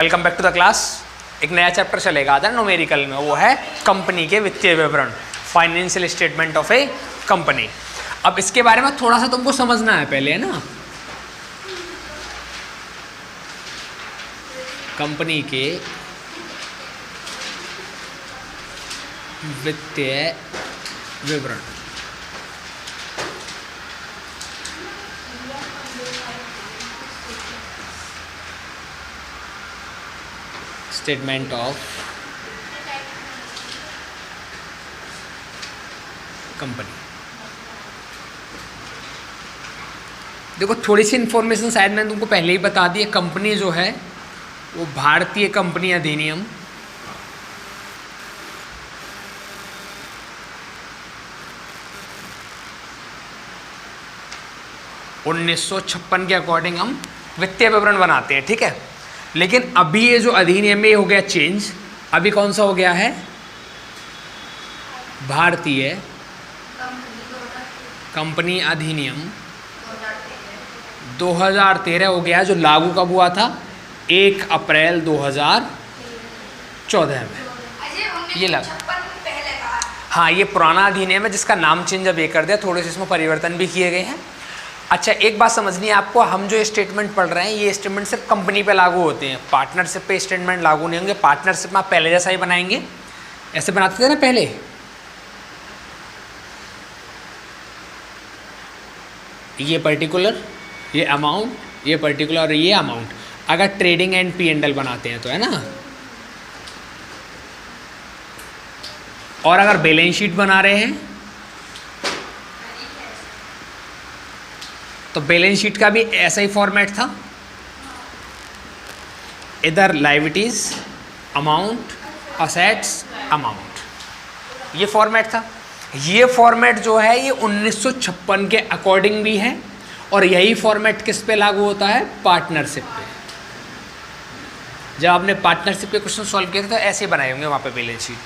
Welcome back to the class. एक नया chapter चलेगा आज न्यूमेरिकल में, वो है कंपनी के वित्तीय विवरण, financial statement of A company. अब इसके बारे में थोड़ा सा तुमको समझना है पहले, है ना। कंपनी के वित्तीय विवरण, स्टेटमेंट ऑफ कंपनी। देखो थोड़ी सी इंफॉर्मेशन शायद मैंने तुमको पहले ही बता दी है। कंपनी जो है वो भारतीय कंपनी अधिनियम 1956 के अकॉर्डिंग हम वित्तीय विवरण बनाते हैं, ठीक है। लेकिन अभी ये जो अधिनियम में हो गया चेंज, अभी कौन सा हो गया है, भारतीय कंपनी अधिनियम 2013 हो गया, जो लागू कब हुआ था, 1 अप्रैल 2014 में। ये लगा, हाँ ये पुराना अधिनियम है जिसका नाम चेंज अब ये कर दिया, थोड़े से इसमें परिवर्तन भी किए गए हैं। अच्छा एक बात समझनी है आपको, हम जो स्टेटमेंट पढ़ रहे हैं ये स्टेटमेंट सिर्फ कंपनी पे लागू होते हैं, पार्टनरशिप पे स्टेटमेंट लागू नहीं होंगे। पार्टनरशिप में आप पहले जैसा ही बनाएंगे, ऐसे बनाते थे ना पहले। ये पर्टिकुलर, ये अमाउंट, ये पर्टिकुलर और ये अमाउंट, अगर ट्रेडिंग एंड P&L बनाते हैं तो, है ना। और अगर बैलेंस शीट बना रहे हैं तो बैलेंस शीट का भी ऐसा ही फॉर्मेट था, इधर लायबिलिटीज अमाउंट, असेट्स अमाउंट, ये फॉर्मेट था। ये फॉर्मेट जो है ये 1956 के अकॉर्डिंग भी है, और यही फॉर्मेट किस पे लागू होता है, पार्टनरशिप पे। जब आपने पार्टनरशिप के क्वेश्चन सॉल्व किए थे तो ऐसे बनाए होंगे वहाँ पे बैलेंस शीट।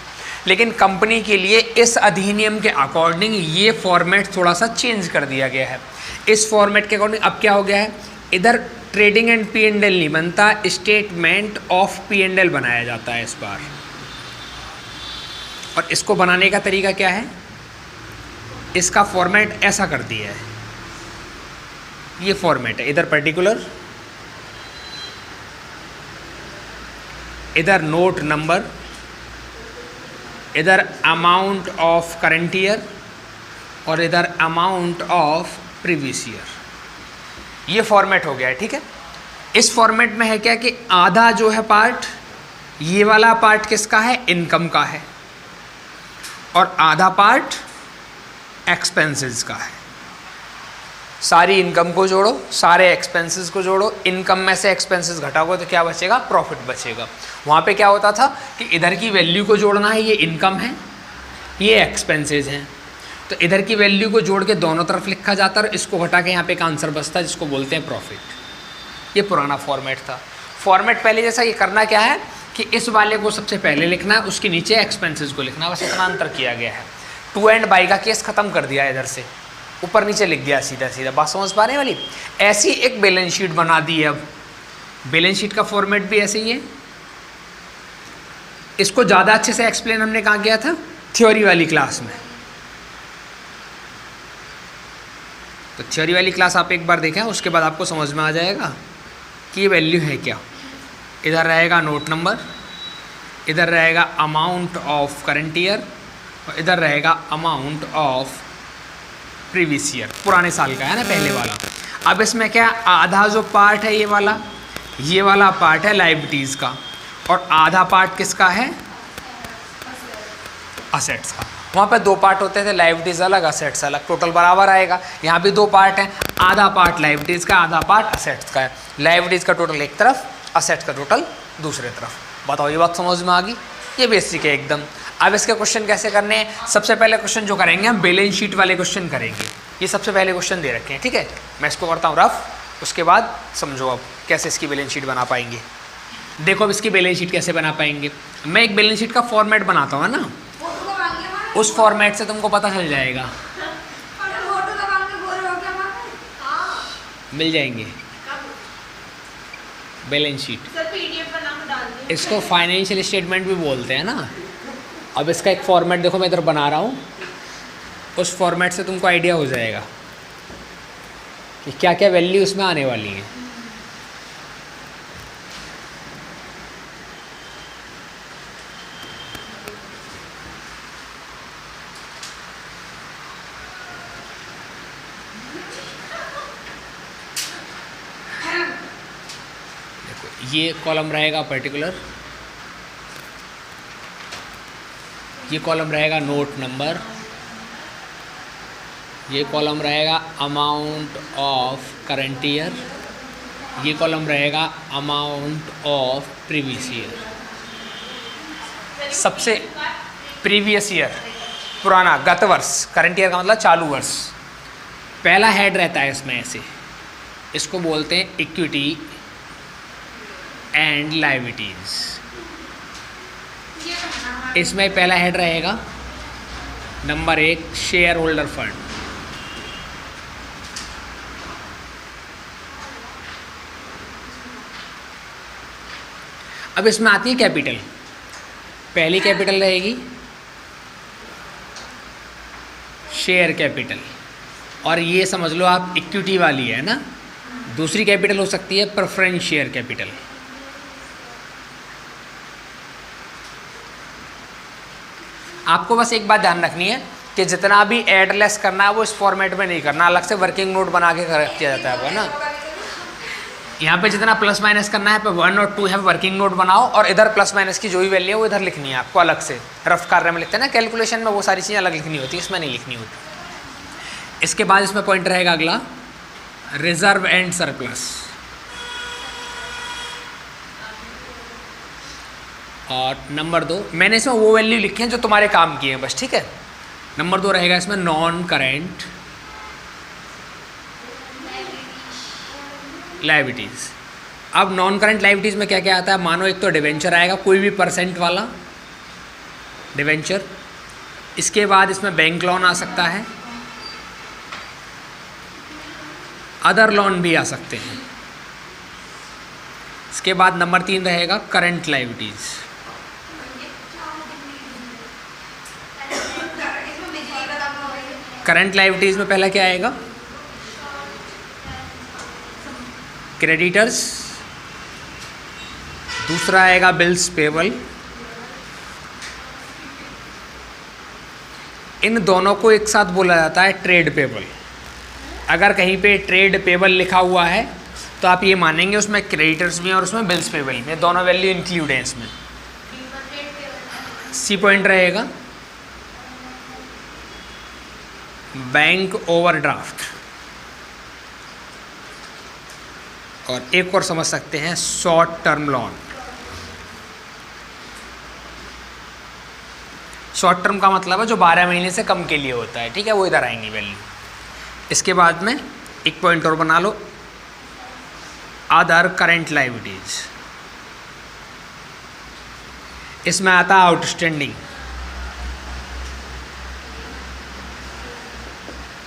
लेकिन कंपनी के लिए इस अधिनियम के अकॉर्डिंग ये फॉर्मेट थोड़ा सा चेंज कर दिया गया है। इस फॉर्मेट के अकॉर्डिंग अब क्या हो गया है, इधर ट्रेडिंग एंड P&L नहीं बनता, स्टेटमेंट ऑफ P&L बनाया जाता है इस बार। और इसको बनाने का तरीका क्या है, इसका फॉर्मेट ऐसा कर दिया है, ये फॉर्मेट है, इधर पर्टिकुलर, इधर नोट नंबर, इधर अमाउंट ऑफ करंट ईयर और इधर अमाउंट ऑफ प्रीवियस ईयर। ये फॉर्मेट हो गया है, ठीक है। इस फॉर्मेट में है क्या कि आधा जो है पार्ट, ये वाला पार्ट किसका है, इनकम का है, और आधा पार्ट एक्सपेंसेस का है। सारी इनकम को जोड़ो, सारे एक्सपेंसेस को जोड़ो, इनकम में से एक्सपेंसेस घटाओगे तो क्या बचेगा, प्रॉफिट बचेगा। वहाँ पे क्या होता था कि इधर की वैल्यू को जोड़ना है, ये इनकम है, ये एक्सपेंसेस हैं, तो इधर की वैल्यू को जोड़ के दोनों तरफ लिखा जाता है, इसको घटा के यहाँ पे एक आंसर बचता है जिसको बोलते हैं प्रॉफिट। ये पुराना फॉर्मेट था। फॉर्मेट पहले जैसा, ये करना क्या है कि इस वाले को सबसे पहले लिखना है, उसके नीचे एक्सपेंसेस को लिखना है, बस इतना अंतर किया गया है। टू एंड बाई का केस खत्म कर दिया, इधर से ऊपर नीचे लिख दिया सीधा सीधा। बात समझ पा रहे हैं वाली। ऐसी एक बैलेंस शीट बना दी है। अब बैलेंस शीट का फॉर्मेट भी ऐसे ही है। इसको ज़्यादा अच्छे से एक्सप्लेन हमने कहाँ किया था, थ्योरी वाली क्लास में। तो थ्योरी वाली क्लास आप एक बार देखें, उसके बाद आपको समझ में आ जाएगा कि ये वैल्यू है क्या। इधर रहेगा नोट नंबर, इधर रहेगा अमाउंट ऑफ करंट ईयर और इधर रहेगा अमाउंट ऑफ प्रीवियस ईयर, पुराने साल का है ना, पहले वाला। अब इसमें क्या, आधा जो पार्ट है ये वाला पार्ट है लायबिलिटीज़ का, और आधा पार्ट किसका है, असेट्स का। वहाँ पे दो पार्ट होते थे, लायबिलिटीज़ अलग, असेट्स अलग, टोटल बराबर आएगा। यहाँ भी दो पार्ट हैं, आधा पार्ट लायबिलिटीज़ का, आधा पार्ट असेट्स का है। लायबिलिटीज़ का टोटल एक तरफ, असेट्स का टोटल दूसरे तरफ। बताओ ये बात समझ में आ गई। ये बेसिक है एकदम। अब इसके क्वेश्चन कैसे करने हैं, सबसे पहले क्वेश्चन जो करेंगे हम बैलेंस शीट वाले क्वेश्चन करेंगे। ये सबसे पहले क्वेश्चन दे रखे हैं, ठीक है। मैं इसको करता हूँ रफ, उसके बाद समझो अब कैसे इसकी बैलेंस शीट बना पाएंगे। देखो अब इसकी बैलेंस शीट कैसे बना पाएंगे। मैं एक बैलेंस शीट का फॉर्मेट बनाता हूँ ना, उस फॉर्मेट से तुमको पता चल जाएगा। मिल जाएंगे बैलेंस शीट। सर पीडीएफ बना के इसको फाइनेंशियल स्टेटमेंट भी बोलते हैं ना। अब इसका एक फॉर्मेट देखो मैं इधर बना रहा हूँ, उस फॉर्मेट से तुमको आइडिया हो जाएगा कि क्या क्या वैल्यू इसमें आने वाली है। देखो ये कॉलम रहेगा पर्टिकुलर, ये कॉलम रहेगा नोट नंबर, ये कॉलम रहेगा अमाउंट ऑफ करंट ईयर, ये कॉलम रहेगा अमाउंट ऑफ प्रीवियस ईयर। सबसे प्रीवियस ईयर पुराना, गत वर्ष, करंट ईयर का मतलब चालू वर्ष। पहला हेड रहता है इसमें ऐसे, इसको बोलते हैं इक्विटी एंड लायबिलिटीज। इसमें पहला हेड रहेगा नंबर 1 शेयर होल्डर फंड। अब इसमें आती है कैपिटल। पहली कैपिटल रहेगी शेयर कैपिटल, और ये समझ लो आप इक्विटी वाली है ना। दूसरी कैपिटल हो सकती है प्रेफरेंस शेयर कैपिटल। आपको बस एक बात ध्यान रखनी है कि जितना भी ऐड लेस करना है वो इस फॉर्मेट में नहीं करना, अलग से वर्किंग नोट बना के किया जाता है वो ना। यहाँ पे जितना प्लस माइनस करना है पे 1 और 2 है वर्किंग नोट बनाओ, और इधर प्लस माइनस की जो भी वैल्यू है वो इधर लिखनी है आपको अलग से। रफ कार्य में लिखते हैं ना कैलकुलेशन में, वो सारी चीज़ें अलग लिखनी होती है, इसमें नहीं लिखनी होती। इसके बाद इसमें पॉइंट रहेगा अगला रिजर्व एंड सरप्लस, और नंबर 2 मैंने इसमें वो वैल्यू लिखी है जो तुम्हारे काम की है बस, ठीक है। नंबर 2 रहेगा इसमें नॉन करेंट लायबिलिटीज़। अब नॉन करंट लायबिलिटीज़ में क्या क्या आता है, मानो एक तो डिवेंचर आएगा, कोई भी परसेंट वाला डिवेंचर। इसके बाद इसमें बैंक लोन आ सकता है, अदर लोन भी आ सकते हैं। इसके बाद नंबर 3 रहेगा करंट लायबिलिटीज़। करंट लायबिलिटीज़ में पहला क्या आएगा, क्रेडिटर्स। दूसरा आएगा बिल्स पेबल। इन दोनों को एक साथ बोला जाता है ट्रेड पेबल। अगर कहीं पे ट्रेड पेबल लिखा हुआ है तो आप ये मानेंगे उसमें क्रेडिटर्स भी हैं और उसमें बिल्स पेबल में, दोनों वैल्यू इंक्लूड हैं इसमें। सी पॉइंट रहेगा बैंक ओवरड्राफ्ट, और एक और समझ सकते हैं short term loan. Short term का मतलब है जो 12 महीने से कम के लिए होता है, ठीक है, वो इधर आएंगी वैल्यू। इसके बाद में एक पॉइंट और बना लो, अदर करंट लायबिलिटीज। इसमें आता है आउटस्टैंडिंग,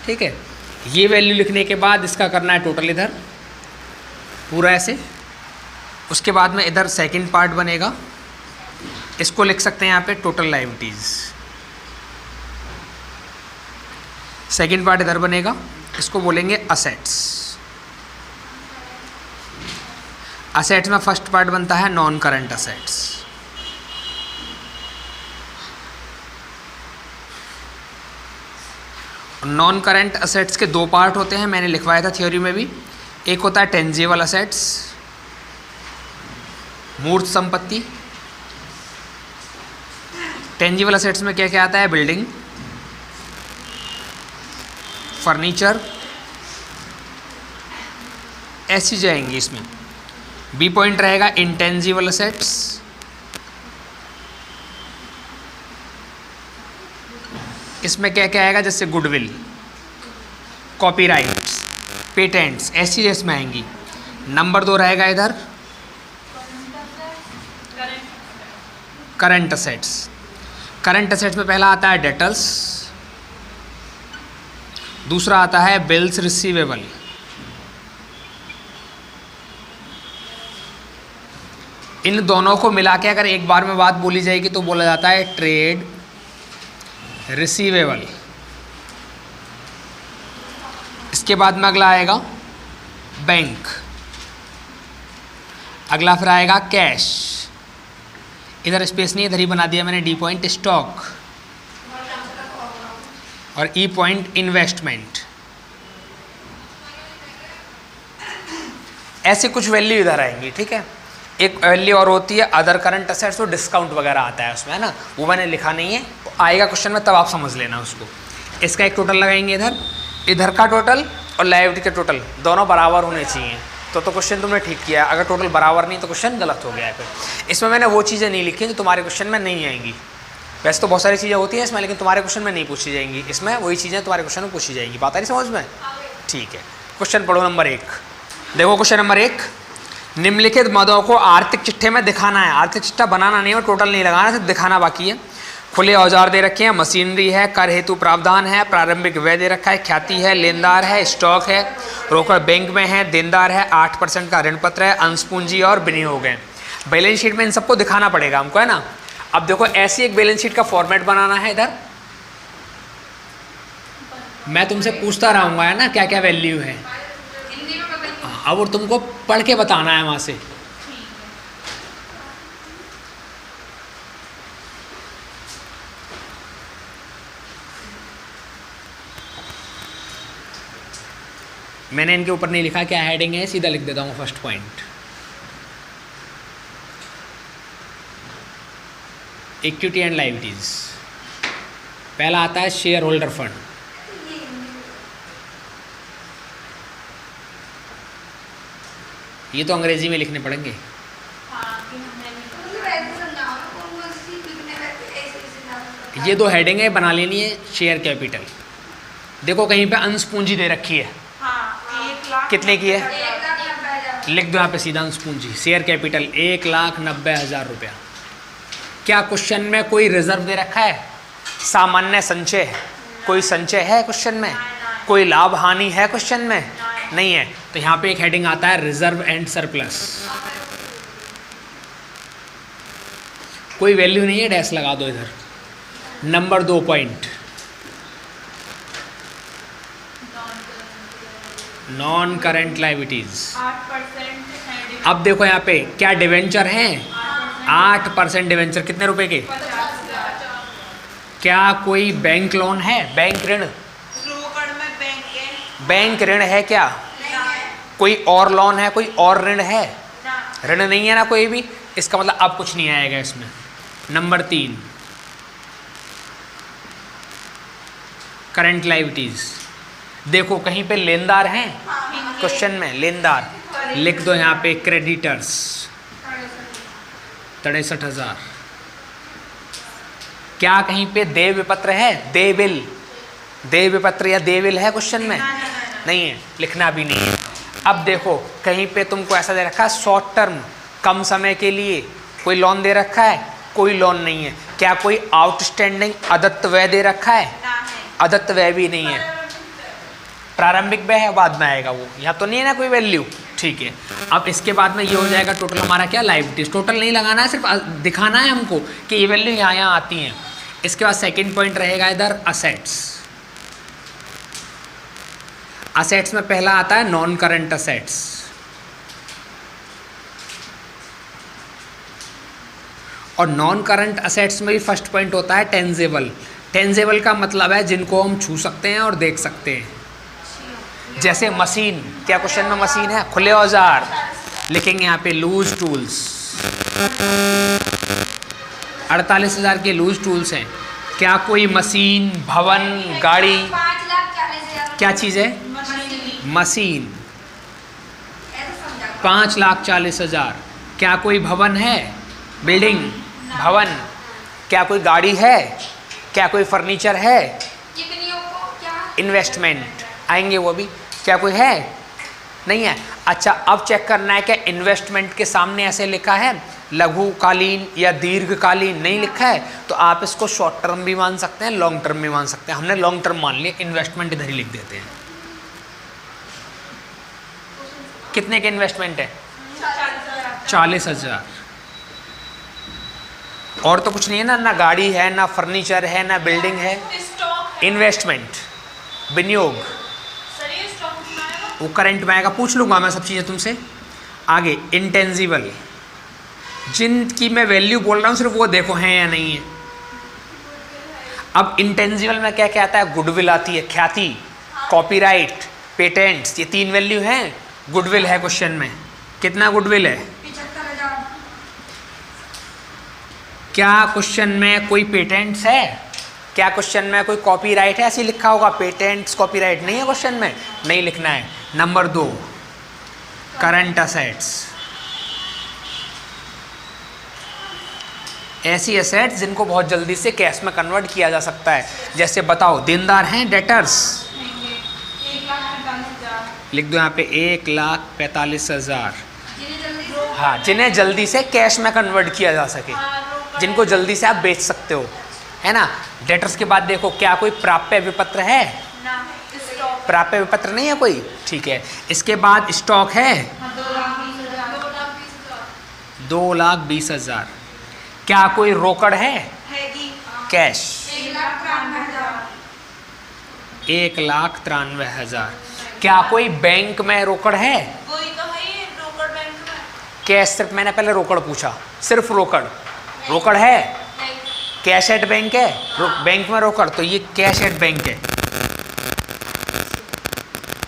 ठीक है। ये वैल्यू लिखने के बाद इसका करना है टोटल इधर पूरा ऐसे। उसके बाद में इधर सेकंड पार्ट बनेगा, इसको लिख सकते हैं यहाँ पे टोटल लायबिलिटीज। सेकंड पार्ट इधर बनेगा, इसको बोलेंगे असेट्स। असेट्स में फर्स्ट पार्ट बनता है non current assets. Non current assets के 2 पार्ट होते हैं, मैंने लिखवाया था थ्योरी में भी। एक होता है टेंजिबल असेट्स, मूर्त संपत्ति। टेंजिबल असेट्स में क्या क्या आता है, बिल्डिंग, फर्नीचर, ऐसी जाएंगी इसमें। बी पॉइंट रहेगा इंटेंजिबल असेट्स। इसमें क्या क्या आएगा, जैसे गुडविल, कॉपीराइट्स, पेटेंट्स, ऐसी इसमें आएंगी। नंबर 2 रहेगा इधर करंट असेट्स। करंट असेट्स में पहला आता है डेटर्स, दूसरा आता है बिल्स रिसीवेबल, इन दोनों को मिला के अगर एक बार में बात बोली जाएगी तो बोला जाता है ट्रेड रिसीवेबल। इसके बाद में अगला आएगा बैंक, अगला फिर आएगा कैश, इधर स्पेस नहीं इधर ही बना दिया मैंने डी पॉइंट स्टॉक, और ई पॉइंट इन्वेस्टमेंट। ऐसे कुछ वैल्यू इधर आएंगी, ठीक है। एक वैल्यू और होती है अदर करंट असेट्स, तो डिस्काउंट वगैरह आता है उसमें, है ना, वो मैंने लिखा नहीं है, तो आएगा क्वेश्चन में तब आप समझ लेना उसको। इसका एक टोटल लगाएंगे इधर, इधर का टोटल और लायबिलिटी का टोटल दोनों बराबर होने चाहिए, तो क्वेश्चन तुमने ठीक किया। अगर टोटल बराबर नहीं तो क्वेश्चन गलत हो गया है। फिर इसमें मैंने वो चीज़ें नहीं लिखी जो तुम्हारे क्वेश्चन में नहीं आएंगी। वैसे तो बहुत सारी चीज़ें होती हैं इसमें, लेकिन तुम्हारे क्वेश्चन में नहीं पूछी जाएंगी, इसमें वही चीज़ें तुम्हारे क्वेश्चन में पूछी जाएंगी। बात आ रही समझ में? ठीक है, क्वेश्चन पढ़ो नंबर 1। देखो क्वेश्चन नंबर 1, निम्नलिखित मदों को आर्थिक चिट्ठे में दिखाना है। आर्थिक चिट्ठा बनाना नहीं है और टोटल नहीं लगाना, सिर्फ दिखाना बाकी है। खुले औजार दे रखे हैं, मशीनरी है, कर हेतु प्रावधान है, प्रारंभिक व्यय दे रखा है, ख्याति है, लेनदार है, स्टॉक है, रोकड़ बैंक में है, देनदार है, 8% का ऋण पत्र है, अंश पूंजी और विनियोग है। बैलेंस शीट में इन सबको दिखाना पड़ेगा हमको, है ना। अब देखो ऐसी एक बैलेंस शीट का फॉर्मेट बनाना है। इधर मैं तुमसे पूछता रहूँगा, है ना, क्या क्या वैल्यू है, अब और तुमको पढ़ के बताना है वहाँ से। मैंने इनके ऊपर नहीं लिखा क्या हेडिंग है, सीधा लिख देता हूँ first point. Equity and liabilities. पहला आता है शेयर होल्डर फंड। ये तो अंग्रेजी में लिखने पड़ेंगे। ये दो हेडिंग है, बना लेनी है। शेयर कैपिटल, देखो कहीं पे अंश पूंजी दे रखी है, कितने की है, लिख दो यहाँ पे सीधा अंश पूंजी। शेयर कैपिटल 1,90,000 रुपया। क्या क्वेश्चन में कोई रिजर्व दे रखा है? सामान्य संचय, कोई संचय है क्वेश्चन में? कोई लाभ हानि है क्वेश्चन में? नहीं है। तो यहाँ पे एक हेडिंग आता है रिजर्व एंड सरप्लस। कोई वैल्यू नहीं है, डैश लगा दो इधर। Number 2 point, non current liabilities. अब देखो यहाँ पे क्या डिवेंचर हैं, 8% डिवेंचर, कितने रुपए के? क्या कोई बैंक लोन है, बैंक ऋण? बैंक ऋण है क्या? कोई और लोन है, कोई और ऋण है? ऋण नहीं है ना कोई भी, इसका मतलब अब कुछ नहीं आएगा इसमें। Number 3 current liabilities. देखो कहीं पे लेनदार हैं क्वेश्चन में, लेनदार लिख दो यहाँ पे क्रेडिटर्स 63,000। क्या कहीं पे देय विपत्र है, देय बिल, देय विपत्र या देय बिल है क्वेश्चन में? नहीं है, लिखना भी नहीं है। अब देखो कहीं पे तुमको ऐसा दे रखा है शॉर्ट टर्म, कम समय के लिए कोई लोन दे रखा है, कोई लोन नहीं है। क्या कोई आउटस्टैंडिंग अदत्त व्यय दे रखा है? अदत्त व्यय भी नहीं है। प्रारंभिक व्यय है, बाद में आएगा वो, यहाँ तो नहीं है ना कोई वैल्यू, ठीक है। अब इसके बाद में ये हो जाएगा टोटल हमारा क्या, लायबिलिटीज। टोटल नहीं लगाना है, सिर्फ दिखाना है हमको कि ये वैल्यू यहाँ यहाँ आती हैं। इसके बाद सेकंड पॉइंट रहेगा इधर असेट्स। असेट्स में पहला आता है नॉन करंट असेट्स। और नॉन करंट असेट्स में भी फर्स्ट पॉइंट होता है टेंजेबल। टेंजेबल का मतलब है जिनको हम छू सकते हैं और देख सकते हैं। जैसे मशीन, क्या क्वेश्चन में मशीन है? खुले औजार, लिखेंगे यहाँ पे लूज टूल्स। 48,000 के लूज टूल्स हैं। क्या कोई मशीन, भवन, गाड़ी, क्या चीज़ है? मशीन। 5,40,000। क्या कोई भवन है, बिल्डिंग, भवन? क्या कोई गाड़ी है? क्या कोई फर्नीचर है? इन्वेस्टमेंट आएंगे वो भी। क्या कोई है? नहीं है। अच्छा अब चेक करना है क्या इन्वेस्टमेंट के सामने ऐसे लिखा है लघुकालीन या दीर्घकालीन, नहीं लिखा है तो आप इसको शॉर्ट टर्म भी मान सकते हैं, लॉन्ग टर्म भी मान सकते हैं। हमने लॉन्ग टर्म मान लिया, इन्वेस्टमेंट इधर ही लिख देते हैं। कितने के इन्वेस्टमेंट है? 40,000। और तो कुछ नहीं है ना, ना गाड़ी है, ना फर्नीचर है, ना बिल्डिंग है। इन्वेस्टमेंट, विनियोग, वो करंट में आएगा। पूछ लूँगा मैं सब चीज़ें तुमसे आगे। इंटेंजिबल, जिनकी मैं वैल्यू बोल रहा हूँ सिर्फ वो देखो हैं या नहीं है। अब इंटेंजिबल में क्या क्या आता है? गुडविल आती है, ख्याति, कॉपीराइट, पेटेंट्स, ये 3 वैल्यू हैं। गुडविल है क्वेश्चन में, कितना गुडविल है? 75,000। क्या क्वेश्चन में कोई पेटेंट्स है? क्या क्वेश्चन में कोई कॉपीराइट है? ऐसे ही लिखा होगा, पेटेंट्स कॉपीराइट नहीं है क्वेश्चन में, नहीं लिखना है। नंबर 2 करंट असेट्स, ऐसी एसेट्स जिनको बहुत जल्दी से कैश में कन्वर्ट किया जा सकता है। जैसे बताओ, देनदार हैं, डेटर्स, 1,45,000 लिख दो यहाँ पे 1,45,000। हाँ, जिन्हें जल्दी से कैश में कन्वर्ट किया जा सके, जिनको जल्दी से आप बेच सकते हो, है ना। डेटर्स के बाद देखो, क्या कोई प्राप्य विपत्र है? प्राप्य विपत्र नहीं है कोई, ठीक है। इसके बाद स्टॉक है 2,20,000। क्या कोई रोकड़ है? कैश 1,93,000। क्या कोई बैंक में रोकड़ है? कैश सिर्फ, मैंने पहले रोकड़ पूछा, सिर्फ रोकड़, रोकड़ है? कैश एट बैंक है, बैंक में रोकड़, तो ये कैश एट बैंक है।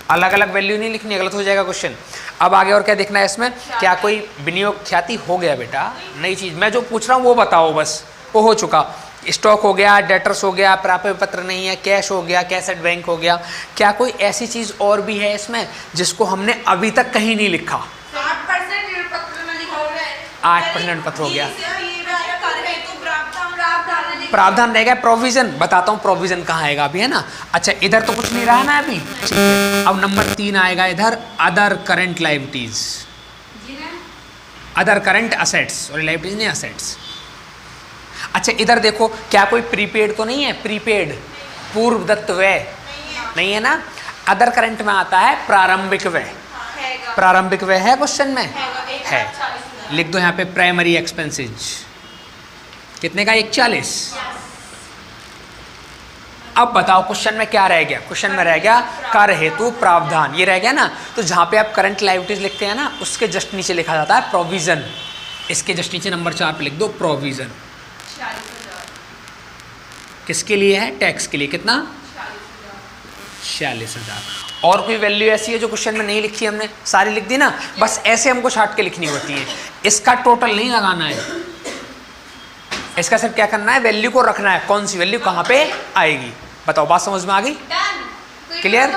अलग अलग वैल्यू नहीं लिखनी, गलत हो जाएगा क्वेश्चन। अब आगे और क्या देखना है इसमें? क्या कोई विनियोग, ख्याति हो गया बेटा, नई चीज मैं जो पूछ रहा हूँ वो बताओ बस, वो हो चुका। स्टॉक हो गया, डेटर्स हो गया, प्राप्य पत्र नहीं है, कैश हो गया, कैश एट बैंक हो गया। क्या कोई ऐसी चीज और भी है इसमें जिसको हमने अभी तक कहीं नहीं लिखा? 8% पत्र हो गया, प्रावधान रहेगा, प्रोविजन बताता हूँ प्रोविजन कहाँ आएगा अभी, है ना। अच्छा, इधर तो कुछ नहीं रहा ना अभी, ठीक है। अब नंबर 3 आएगा इधर, other current liabilities, other current assets, और लायबिलिटीज नहीं, असेट्स। अच्छा, इधर देखो, क्या कोई प्रीपेड तो नहीं है? प्रीपेड, पूर्व दत्त व्यय नहीं है ना। अदर करंट में आता है प्रारंभिक व्यय, प्रारंभिक व्यय है क्वेश्चन में, है। लिख दो यहाँ पे प्राइमरी एक्सपेंसेज, कितने का? 1,40। अब बताओ क्वेश्चन में क्या रह गया? क्वेश्चन में रह गया कर हेतु प्रावधान, ये रह गया ना। तो जहाँ पे आप करंट लायबिलिटीज लिखते हैं ना, उसके जस्ट नीचे लिखा जाता है प्रोविजन। इसके जस्ट नीचे नंबर 4 पे लिख दो प्रोविजन। 40,000 किसके लिए है? टैक्स के लिए। कितना? 46,000। और कोई वैल्यू ऐसी है जो क्वेश्चन में नहीं लिखी हमने? सारी लिख दी ना, बस ऐसे हमको छाट के लिखनी होती है। इसका टोटल नहीं लगाना है, इसका सिर्फ क्या करना है? वैल्यू को रखना है, कौन सी वैल्यू कहाँ पे आएगी। बताओ, बात समझ में आ गई? क्लियर?